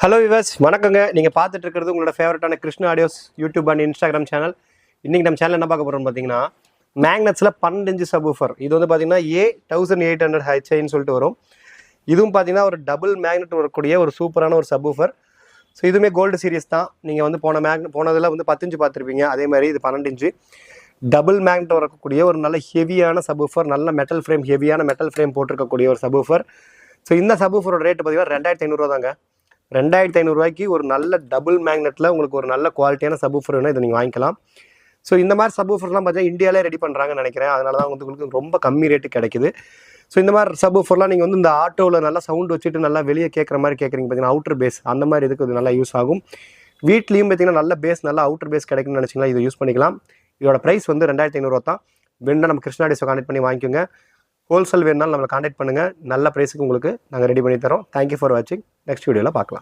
Hello viewers, வணக்கங்க. நீங்கள் பார்த்துட்டு இருக்கிறது உங்களோட ஃபேவரட்டான Krishna audios YouTube and Instagram channel. இன்றைக்கி நம்ம சேனல் என்ன பார்க்க போகிறோம்னு பார்த்தீங்கன்னா, மேக்னட்ஸில் 12 இன்ச்சு சப்வூஃபர். இது வந்து பார்த்தீங்கன்னா A1800 ஹைன்னு சொல்லிட்டு வரும். இதுவும் பார்த்தீங்கன்னா ஒரு டபுள் மேக்னெட் வரக்கூடிய ஒரு சூப்பரான ஒரு சப்வூஃபர். ஸோ இதுவுமே கோல்டு சீரிஸ் தான். நீங்கள் வந்து போனதில் வந்து 10 இன்ச்சு பார்த்துருப்பீங்க. அதே மாதிரி இது 12 இன்ச்சு டபுள் மேக்னெட் வரக்கூடிய ஒரு நல்ல ஹெவியான சப்வூஃபர், நல்ல மெட்டல் ஃப்ரேம், ஹெவியான மெட்டல் ஃப்ரேம் போட்டிருக்கக்கூடிய ஒரு சப்வூஃபர். ஸோ இந்த சப்வூஃபரோட ரேட்டு பார்த்தீங்கன்னா 2500 தாங்க. 2500 ஒரு நல்ல டபுள் மேக்னெட்டில் உங்களுக்கு ஒரு நல்ல குவாலிட்டியான சப்வூஃபர் வேணும், இதை நீங்கள் வாங்கிக்கலாம். ஸோ இந்த மாதிரி சப்வூஃபர்லாம் பார்த்தீங்கன்னா இந்தியாவிலே ரெடி பண்ணுறாங்கன்னு நினைக்கிறேன். அதனால தான் வந்து உங்களுக்கு ரொம்ப கம்மி ரேட்டு கிடைக்குது. ஸோ இந்த மாதிரி சப்வூஃபர்லாம் நீங்கள் வந்து இந்த ஆட்டோவில் நல்லா சவுண்ட் வச்சுட்டு நல்லா வெளியே கேட்குற மாதிரி கேட்குறீங்க பார்த்தீங்கன்னா, அவுட்டர் பேஸ் அந்த மாதிரி இதுக்கு இது நல்லா யூஸ் ஆகும். வீட்லேயும் பார்த்தீங்கன்னா நல்ல பேஸ், நல்லா அவுட்டர் பேஸ் கிடைக்குன்னு நினச்சிங்களா, இதை யூஸ் பண்ணிக்கலாம். இதோட ப்ரைஸ் வந்து 2500 தான். வேணும்னா நம்ம கிருஷ்ணா ஆடியோஸை கான்டெக்ட் பண்ணி வாங்கிக்கோங்க. ஹோல்சேல் வேணுனாலும் நம்மளை கான்டெக்ட் பண்ணுங்கள். நல்ல ப்ரைஸுக்கு உங்களுக்கு நாங்கள் ரெடி பண்ணி தரோம். தேங்க்யூ ஃபார் வாட்சிங். நெக்ஸ்ட் வீடியோவில் பார்க்கலாம்.